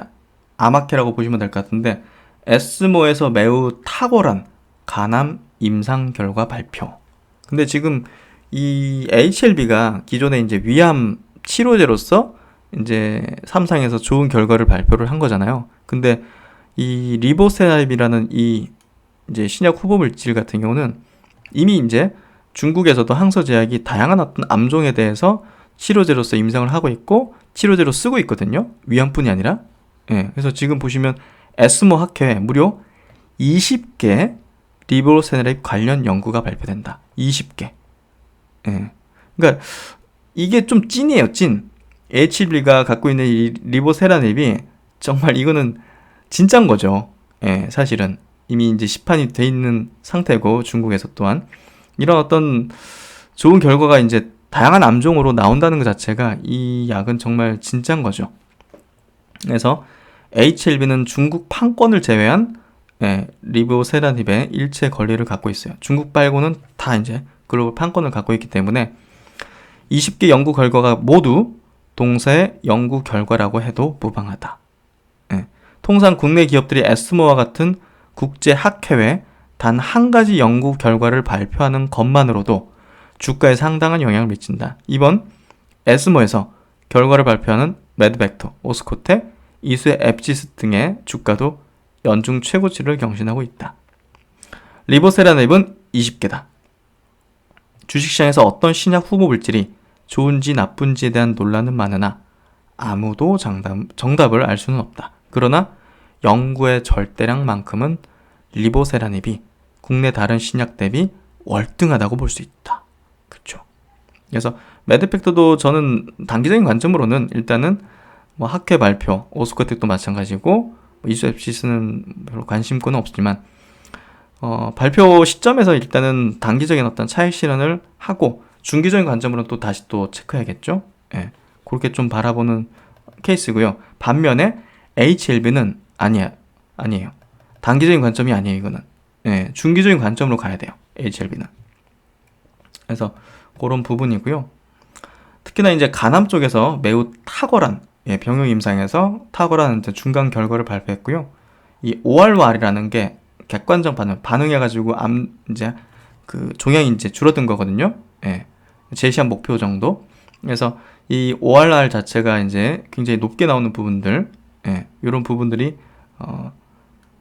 아마케라고 보시면 될 것 같은데 에스모에서 매우 탁월한 간암 임상 결과 발표. 근데 지금 이 HLB가 기존에 이제 위암 치료제로서 이제 3상에서 좋은 결과를 발표를 한 거잖아요. 근데 이 리보세라입이라는 이 이제 신약 후보 물질 같은 경우는 이미 이제 중국에서도 항서제약이 다양한 어떤 암종에 대해서 치료제로서 임상을 하고 있고 치료제로 쓰고 있거든요. 위암뿐이 아니라. 그래서 지금 보시면 에스모 학회에 무려 20개 리보세라입 관련 연구가 발표된다. 20개. 그러니까 이게 좀 찐이에요, 찐. HLB가 갖고 있는 이 리보세라닙이 정말 이거는 진짜인 거죠. 사실은 이미 이제 시판이 돼 있는 상태고 중국에서 또한 이런 어떤 좋은 결과가 이제 다양한 암종으로 나온다는 것 자체가 이 약은 정말 진짜인 거죠. 그래서 HLB는 중국 판권을 제외한 리보세라닙의 일체 권리를 갖고 있어요. 중국 말고는 다 이제 글로벌 판권을 갖고 있기 때문에 20개 연구 결과가 모두 동사의 연구 결과라고 해도 무방하다. 통상 국내 기업들이 에스모와 같은 국제 학회에 단 한 가지 연구 결과를 발표하는 것만으로도 주가에 상당한 영향을 미친다. 이번 에스모에서 결과를 발표하는 매드벡터, 오스코텍, 이수의 앱지스 등의 주가도 연중 최고치를 경신하고 있다. 리보세라닙은 20개다. 주식시장에서 어떤 신약 후보 물질이 좋은지 나쁜지에 대한 논란은 많으나 아무도 정답을 알 수는 없다. 그러나 연구의 절대량만큼은 리보세라닙이 국내 다른 신약 대비 월등하다고 볼 수 있다. 그렇죠. 그래서 매드팩터도 저는 단기적인 관점으로는 일단은 뭐 학회 발표, 오스코텍도 마찬가지고 이수앱시스는 별로 관심권은 없지만 발표 시점에서 일단은 단기적인 어떤 차익 실현을 하고 중기적인 관점으로는 또 다시 또 체크해야겠죠. 그렇게 좀 바라보는 케이스고요. 반면에 HLB는 아니에요. 단기적인 관점이 아니에요, 이거는. 중기적인 관점으로 가야 돼요, HLB는. 그래서 그런 부분이고요. 특히나 이제 간암 쪽에서 매우 탁월한 병용 임상에서 탁월한 중간 결과를 발표했고요. 이 ORR이라는 게 객관적 반응해가지고 이제 그 종양이 이제 줄어든 거거든요. 제시한 목표 정도. 그래서 이 ORR 자체가 이제 굉장히 높게 나오는 부분들, 이런 부분들이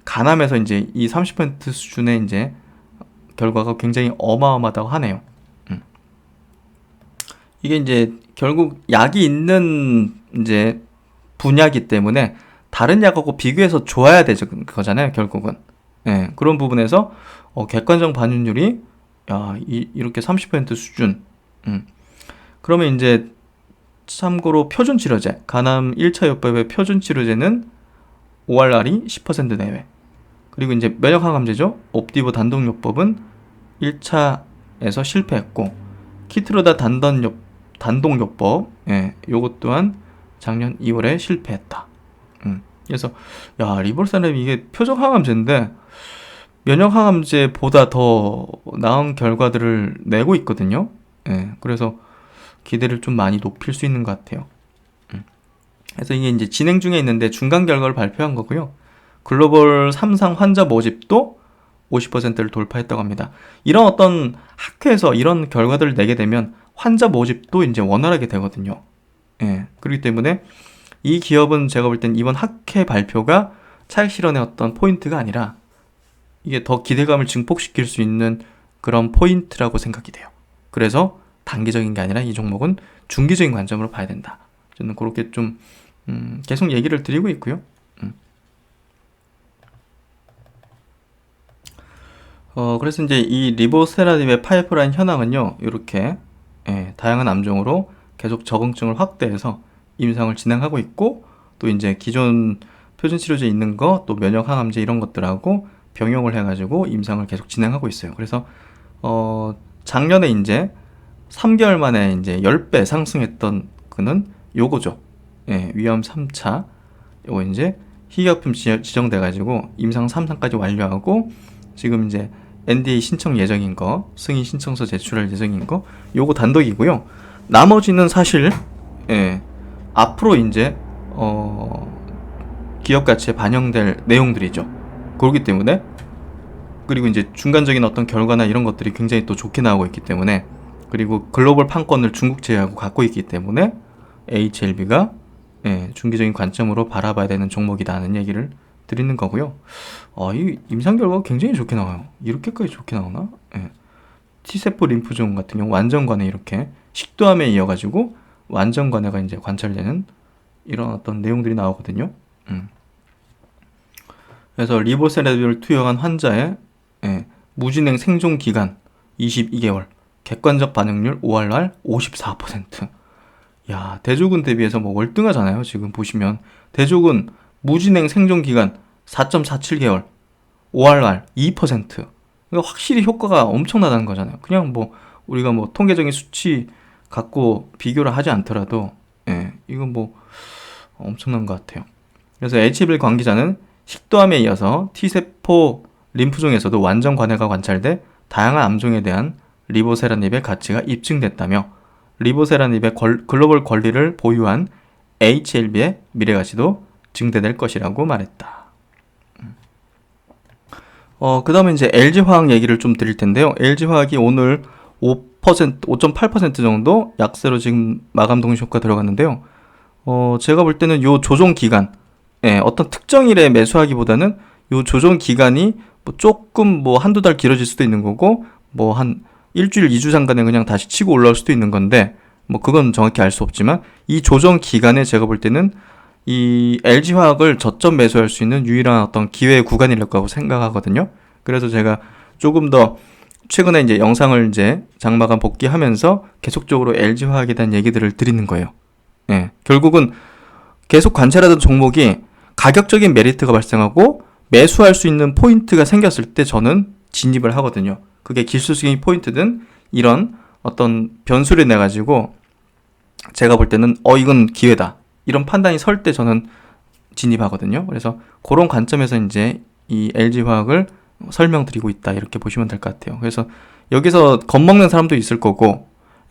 간암에서 이제 이 30% 수준의 이제 결과가 굉장히 어마어마하다고 하네요. 이게 이제 결국 약이 있는 이제 분야이기 때문에 다른 약하고 비교해서 좋아야 되죠, 그거잖아요, 결국은. 그런 부분에서 객관적 반윤율이 이렇게 30% 수준. 그러면 이제 참고로 표준치료제, 간암 1차 요법의 표준치료제는 ORR이 10% 내외. 그리고 이제 면역항암제죠. 옵디보 단독요법은 1차에서 실패했고, 키트로다 단독요법, 예, 요것 또한 작년 2월에 실패했다. 그래서 야, 리보세라닙 이게 표적항암제인데 면역항암제보다 더 나은 결과들을 내고 있거든요. 예, 그래서 기대를 좀 많이 높일 수 있는 것 같아요. 그래서 이게 이제 진행 중에 있는데 중간 결과를 발표한 거고요. 글로벌 3상 환자 모집도 50%를 돌파했다고 합니다. 이런 어떤 학회에서 이런 결과들을 내게 되면 환자 모집도 이제 원활하게 되거든요. 예, 그렇기 때문에 이 기업은 제가 볼 땐 이번 학회 발표가 차익 실현의 어떤 포인트가 아니라 이게 더 기대감을 증폭시킬 수 있는 그런 포인트라고 생각이 돼요. 그래서 단기적인 게 아니라 이 종목은 중기적인 관점으로 봐야 된다. 저는 그렇게 좀 계속 얘기를 드리고 있고요. 그래서 이제 이 리보세라닙의 파이프라인 현황은요, 이렇게 다양한 암종으로 계속 적응증을 확대해서 임상을 진행하고 있고, 또 이제 기존 표준치료제 있는 거, 또 면역항암제 이런 것들하고 병용을 해가지고 임상을 계속 진행하고 있어요. 그래서 작년에 이제 3개월 만에 이제 10배 상승했던 그는 요거죠. 예, 위험 3차. 요거 이제 희귀약품 지정돼가지고 임상 3상까지 완료하고 지금 이제 NDA 신청 예정인 거, 승인 신청서 제출할 예정인 거, 요거 단독이고요. 나머지는 사실 앞으로 이제 기업 가치에 반영될 내용들이죠. 그렇기 때문에, 그리고 이제 중간적인 어떤 결과나 이런 것들이 굉장히 또 좋게 나오고 있기 때문에, 그리고 글로벌 판권을 중국 제외하고 갖고 있기 때문에 HLB가 중기적인 관점으로 바라봐야 되는 종목이다는 얘기를 드리는 거고요. 이 임상 결과가 굉장히 좋게 나와요. 이렇게까지 좋게 나오나? T세포 림프종 같은 경우 완전관해, 이렇게 식도암에 이어가지고 완전관해가 이제 관찰되는 이런 어떤 내용들이 나오거든요. 그래서 리보세라닙을 투여한 환자의 무진행 생존 기간 22개월, 객관적 반응률 ORR 54%. 야, 대조군 대비해서 뭐 월등하잖아요. 지금 보시면 대조군 무진행 생존 기간 4.47개월, ORR 2%. 그러니까 확실히 효과가 엄청나다는 거잖아요. 그냥 뭐 우리가 뭐 통계적인 수치 갖고 비교를 하지 않더라도 이건 뭐 엄청난 것 같아요. 그래서 HBL 관계자는 식도암에 이어서 T세포 림프종에서도 완전 관해가 관찰돼 다양한 암종에 대한 리보세라닙의 가치가 입증됐다며 리보세라닙의 글로벌 권리를 보유한 HLB의 미래 가치도 증대될 것이라고 말했다. 그 다음에 이제 LG화학 얘기를 좀 드릴 텐데요. LG화학이 오늘 5.8% 정도 약세로 지금 마감 동시효과 들어갔는데요. 제가 볼 때는 요 조정 기간, 어떤 특정 일에 매수하기보다는 요 조정 기간이 뭐 조금 뭐 한두 달 길어질 수도 있는 거고, 뭐 한 일주일, 2주 잠깐에 그냥 다시 치고 올라올 수도 있는 건데, 뭐 그건 정확히 알 수 없지만, 이 조정 기간에 제가 볼 때는 이 LG화학을 저점 매수할 수 있는 유일한 어떤 기회의 구간일 거라고 생각하거든요. 그래서 제가 조금 더 최근에 이제 영상을 이제 장마감 복귀하면서 계속적으로 LG화학에 대한 얘기들을 드리는 거예요. 결국은 계속 관찰하던 종목이 가격적인 메리트가 발생하고 매수할 수 있는 포인트가 생겼을 때 저는 진입을 하거든요. 그게 기술적인 포인트든 이런 어떤 변수를 내가지고 제가 볼 때는 이건 기회다, 이런 판단이 설 때 저는 진입하거든요. 그래서 그런 관점에서 이제 이 LG화학을 설명드리고 있다, 이렇게 보시면 될 것 같아요. 그래서 여기서 겁먹는 사람도 있을 거고,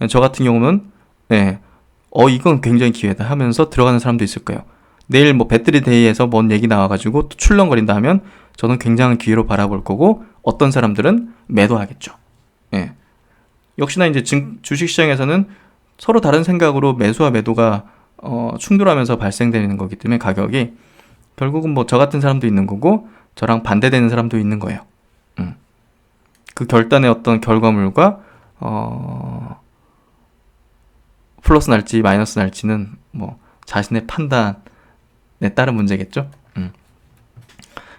저 같은 경우는 이건 굉장히 기회다 하면서 들어가는 사람도 있을 거예요. 내일 뭐 배터리 데이에서 뭔 얘기 나와가지고 또 출렁거린다 하면 저는 굉장한 기회로 바라볼 거고, 어떤 사람들은 매도하겠죠. 역시나 이제 주식시장에서는 서로 다른 생각으로 매수와 매도가 충돌하면서 발생되는 거기 때문에 가격이 결국은 뭐 저 같은 사람도 있는 거고 저랑 반대되는 사람도 있는 거예요. 그 결단의 어떤 결과물과 플러스 날지 마이너스 날지는 뭐 자신의 판단에 따른 문제겠죠.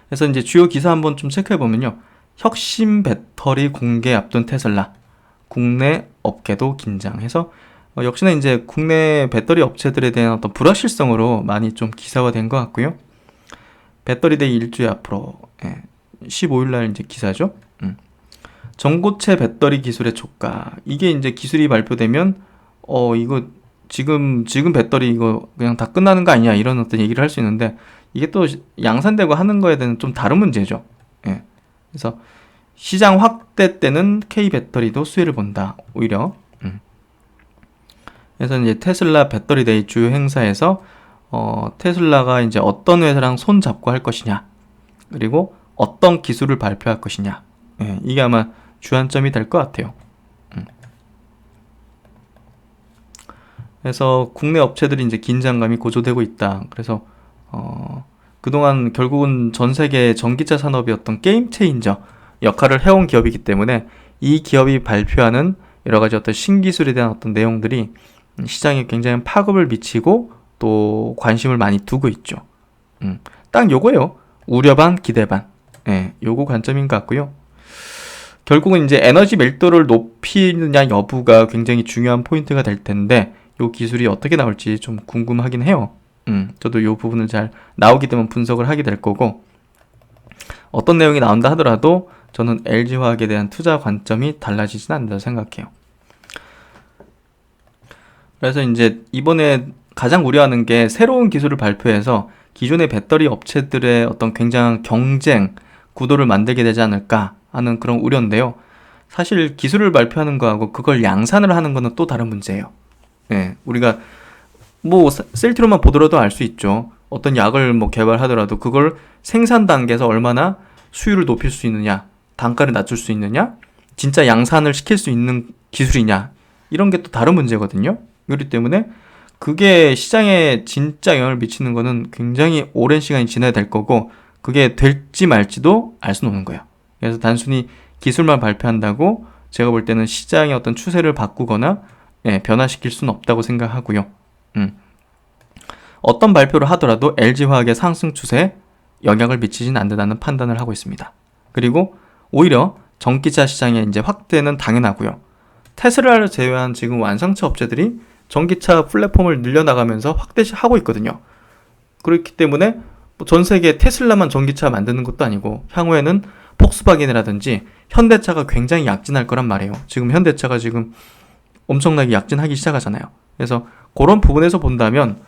그래서 이제 주요 기사 한번 좀 체크해 보면요. 혁신 배터리 공개 앞둔 테슬라, 국내 업계도 긴장해서 역시나 이제 국내 배터리 업체들에 대한 어떤 불확실성으로 많이 좀 기사화된 것 같고요. 배터리데이 일주일 앞으로 15일날 이제 기사죠. 전고체 배터리 기술의 촉각. 이게 이제 기술이 발표되면 이거 지금 배터리 이거 그냥 다 끝나는 거 아니냐 이런 어떤 얘기를 할 수 있는데 이게 또 양산되고 하는 거에 대한 좀 다른 문제죠. 그래서 시장 확대 때는 K 배터리도 수혜를 본다. 오히려. 그래서 이제 테슬라 배터리데이 주요 행사에서 테슬라가 이제 어떤 회사랑 손 잡고 할 것이냐, 그리고 어떤 기술을 발표할 것이냐, 이게 아마 주안점이 될 것 같아요. 그래서 국내 업체들이 이제 긴장감이 고조되고 있다. 그래서 그동안 결국은 전 세계 전기차 산업이 어떤 게임 체인저 역할을 해온 기업이기 때문에 이 기업이 발표하는 여러 가지 어떤 신기술에 대한 어떤 내용들이 시장에 굉장히 파급을 미치고 또 관심을 많이 두고 있죠. 딱 요거예요. 우려 반 기대 반. 요거 관점인 것 같고요. 결국은 이제 에너지 밀도를 높이느냐 여부가 굉장히 중요한 포인트가 될 텐데 요 기술이 어떻게 나올지 좀 궁금하긴 해요. 저도 요 부분을 잘 나오게 되면 분석을 하게 될 거고, 어떤 내용이 나온다 하더라도 저는 LG화학에 대한 투자 관점이 달라지진 않는다고 생각해요. 그래서 이제 이번에 가장 우려하는 게 새로운 기술을 발표해서 기존의 배터리 업체들의 어떤 굉장한 경쟁 구도를 만들게 되지 않을까 하는 그런 우려인데요. 사실 기술을 발표하는 거하고 그걸 양산을 하는 거는 또 다른 문제예요. 우리가 뭐 셀트리온만 보더라도 알 수 있죠. 어떤 약을 뭐 개발하더라도 그걸 생산 단계에서 얼마나 수율을 높일 수 있느냐, 단가를 낮출 수 있느냐, 진짜 양산을 시킬 수 있는 기술이냐, 이런 게 또 다른 문제거든요. 그렇기 때문에 그게 시장에 진짜 영향을 미치는 거는 굉장히 오랜 시간이 지나야 될 거고, 그게 될지 말지도 알 수는 없는 거예요. 그래서 단순히 기술만 발표한다고 제가 볼 때는 시장의 어떤 추세를 바꾸거나 변화시킬 수는 없다고 생각하고요. 어떤 발표를 하더라도 LG화학의 상승 추세에 영향을 미치진 않는다는 판단을 하고 있습니다. 그리고 오히려 전기차 시장의 이제 확대는 당연하고요. 테슬라를 제외한 지금 완성차 업체들이 전기차 플랫폼을 늘려나가면서 확대하고 있거든요. 그렇기 때문에 전 세계 테슬라만 전기차 만드는 것도 아니고 향후에는 폭스바겐이라든지 현대차가 굉장히 약진할 거란 말이에요. 지금 현대차가 지금 엄청나게 약진하기 시작하잖아요. 그래서 그런 부분에서 본다면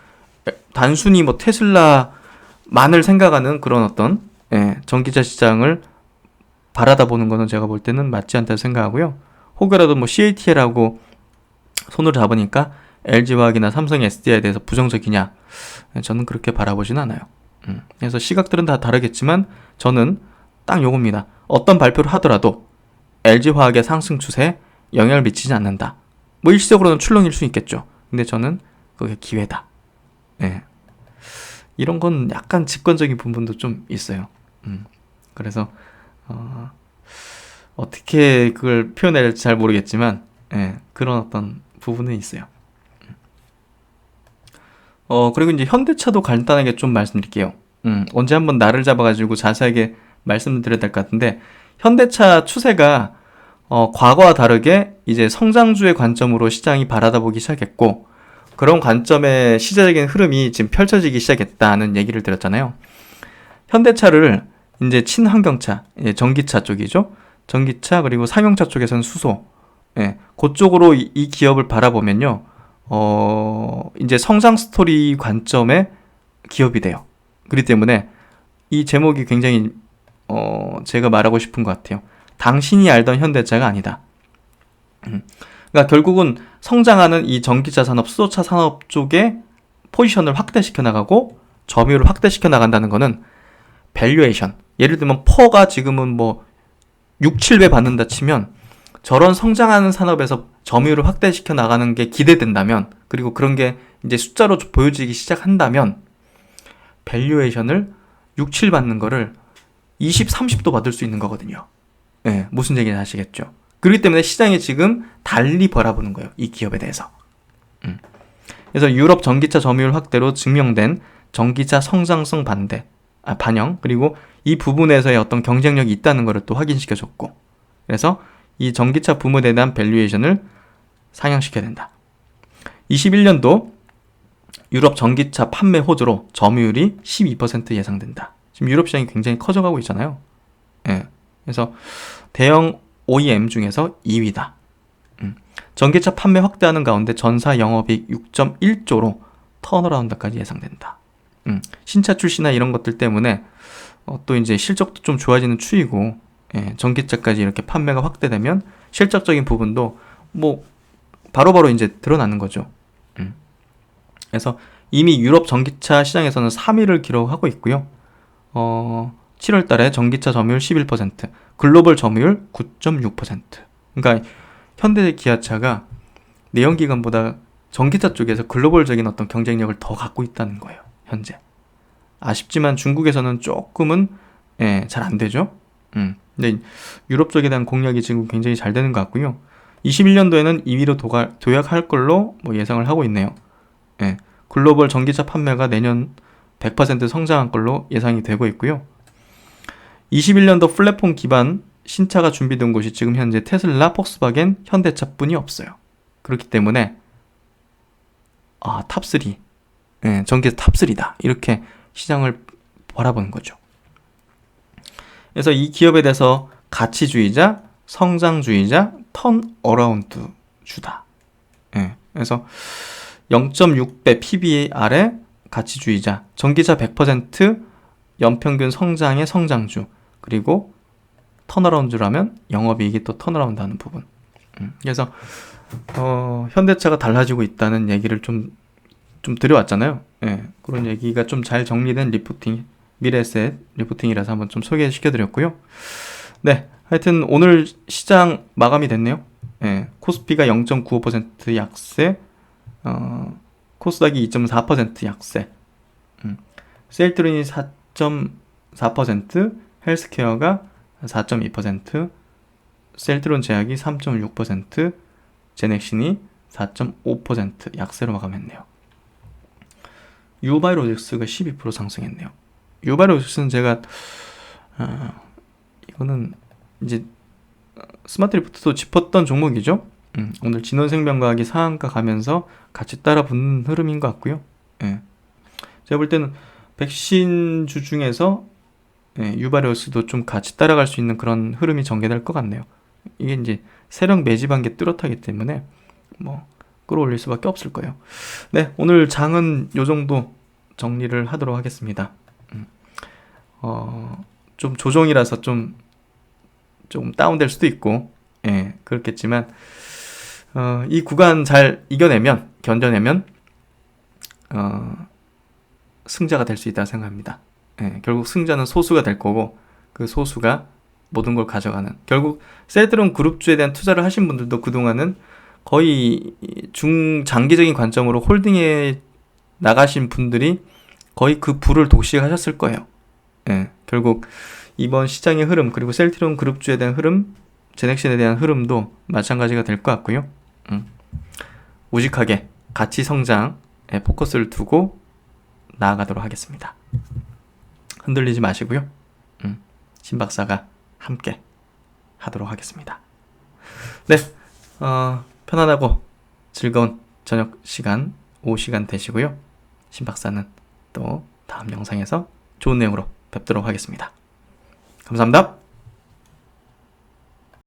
단순히 뭐 테슬라만을 생각하는 그런 어떤 전기차 시장을 바라다 보는 거는 제가 볼 때는 맞지 않다고 생각하고요. 혹여라도 뭐 CATL하고 손을 잡으니까 LG화학이나 삼성 SDI에 대해서 부정적이냐? 저는 그렇게 바라보진 않아요. 그래서 시각들은 다 다르겠지만 저는 딱 요겁니다. 어떤 발표를 하더라도 LG화학의 상승 추세에 영향을 미치지 않는다. 뭐 일시적으로는 출렁일 수 있겠죠. 근데 저는 그게 기회다. 이런 건 약간 직관적인 부분도 좀 있어요. 그래서 어떻게 그걸 표현해야 할지 잘 모르겠지만 그런 어떤 부분은 있어요. 그리고 이제 현대차도 간단하게 좀 말씀드릴게요. 언제 한번 날을 잡아가지고 자세하게 말씀드려야 될 것 같은데, 현대차 추세가 과거와 다르게 이제 성장주의 관점으로 시장이 바라다보기 시작했고, 그런 관점의 시대적인 흐름이 지금 펼쳐지기 시작했다는 얘기를 드렸잖아요. 현대차를 이제 친환경차, 전기차 쪽이죠. 전기차 그리고 상용차 쪽에서는 수소, 그쪽으로 이 기업을 바라보면요, 이제 성장 스토리 관점의 기업이 돼요. 그렇기 때문에 이 제목이 굉장히 제가 말하고 싶은 것 같아요. 당신이 알던 현대차가 아니다. 그러니까 결국은 성장하는 이 전기차 산업, 수소차 산업 쪽에 포지션을 확대시켜 나가고 점유율을 확대시켜 나간다는 거는 밸류에이션. 예를 들면 퍼가 지금은 뭐 6, 7배 받는다 치면 저런 성장하는 산업에서 점유율을 확대시켜 나가는 게 기대된다면, 그리고 그런 게 이제 숫자로 보여지기 시작한다면 밸류에이션을 6, 7 받는 거를 20, 30도 받을 수 있는 거거든요. 무슨 얘기인지 아시겠죠? 그렇기 때문에 시장이 지금 달리 바라보는 거예요. 이 기업에 대해서. 그래서 유럽 전기차 점유율 확대로 증명된 전기차 성장성 반영, 그리고 이 부분에서의 어떤 경쟁력이 있다는 것을 또 확인시켜줬고, 그래서 이 전기차 부문에 대한 밸류에이션을 상향시켜야 된다. 21년도 유럽 전기차 판매 호조로 점유율이 12% 예상된다. 지금 유럽 시장이 굉장히 커져가고 있잖아요. 예. 그래서 대형 OEM 중에서 2위다. 전기차 판매 확대하는 가운데 전사 영업이익 6.1조로 턴어라운드까지 예상된다. 신차 출시나 이런 것들 때문에 또 이제 실적도 좀 좋아지는 추이고, 예, 전기차까지 이렇게 판매가 확대되면 실적적인 부분도 뭐 바로바로 이제 드러나는 거죠. 그래서 이미 유럽 전기차 시장에서는 3위를 기록하고 있고요. 7월 달에 전기차 점유율 11%, 글로벌 점유율 9.6%. 그러니까 현대 기아차가 내연기관보다 전기차 쪽에서 글로벌적인 어떤 경쟁력을 더 갖고 있다는 거예요, 현재. 아쉽지만 중국에서는 조금은, 예, 잘 안 되죠. 근데 유럽 쪽에 대한 공략이 지금 굉장히 잘 되는 것 같고요. 21년도에는 2위로 도약할 걸로 뭐 예상을 하고 있네요. 예, 글로벌 전기차 판매가 내년 100% 성장할 걸로 예상이 되고 있고요. 21년도 플랫폼 기반 신차가 준비된 곳이 지금 현재 테슬라, 폭스바겐, 현대차뿐이 없어요. 그렇기 때문에 탑3, 예, 전기차 탑3다, 이렇게 시장을 바라보는 거죠. 그래서 이 기업에 대해서 가치주의자, 성장주의자, 턴어라운드 주다. 예, 그래서 0.6배 PBR 아래 가치주의자, 전기차 100% 연평균 성장의 성장주, 그리고 턴어라운드라면 영업이익이 또 턴어라운드 하는 부분. 그래서 현대차가 달라지고 있다는 얘기를 좀 드려왔잖아요. 예, 그런 얘기가 좀 잘 정리된 리포팅, 미래에셋 리포팅이라서 한번 좀 소개시켜드렸고요. 네, 하여튼 오늘 시장 마감이 됐네요. 예, 코스피가 0.95% 약세, 코스닥이 2.4% 약세, 셀트론이 4.4%, 헬스케어가 4.2%, 셀트론 제약이 3.6%, 제넥신이 4.5% 약세로 마감했네요. 유바이로직스가 12% 상승했네요. 유바이로직스는 제가 이거는 이제 스마트 리포트도 짚었던 종목이죠. 오늘 진원생명과학이 상한가 가면서 같이 따라 붙는 흐름인 것 같고요. 예. 제가 볼 때는 백신주 중에서, 예, 유바이로직스도 좀 같이 따라갈 수 있는 그런 흐름이 전개될 것 같네요. 이게 이제 세력 매집한 게 뚜렷하기 때문에 뭐 끌어올릴 수밖에 없을 거예요. 네, 오늘 장은 요 정도 정리를 하도록 하겠습니다. 좀 조정이라서 좀 다운될 수도 있고, 예, 그렇겠지만 이 구간 잘 견뎌내면 승자가 될 수 있다고 생각합니다. 예, 결국 승자는 소수가 될 거고, 그 소수가 모든 걸 가져가는, 결국 셀트론 그룹주에 대한 투자를 하신 분들도 그동안은 거의 중장기적인 관점으로 홀딩에 나가신 분들이 거의 그 부를 독식하셨을 거예요. 예, 결국 이번 시장의 흐름, 그리고 셀트론 그룹주에 대한 흐름, 제넥신에 대한 흐름도 마찬가지가 될 것 같고요. 우직하게 가치 성장에 포커스를 두고 나아가도록 하겠습니다. 흔들리지 마시고요. 신 박사가 함께 하도록 하겠습니다. 네, 편안하고 즐거운 저녁 시간, 오후 시간 되시고요. 신 박사는 또 다음 영상에서 좋은 내용으로 뵙도록 하겠습니다. 감사합니다.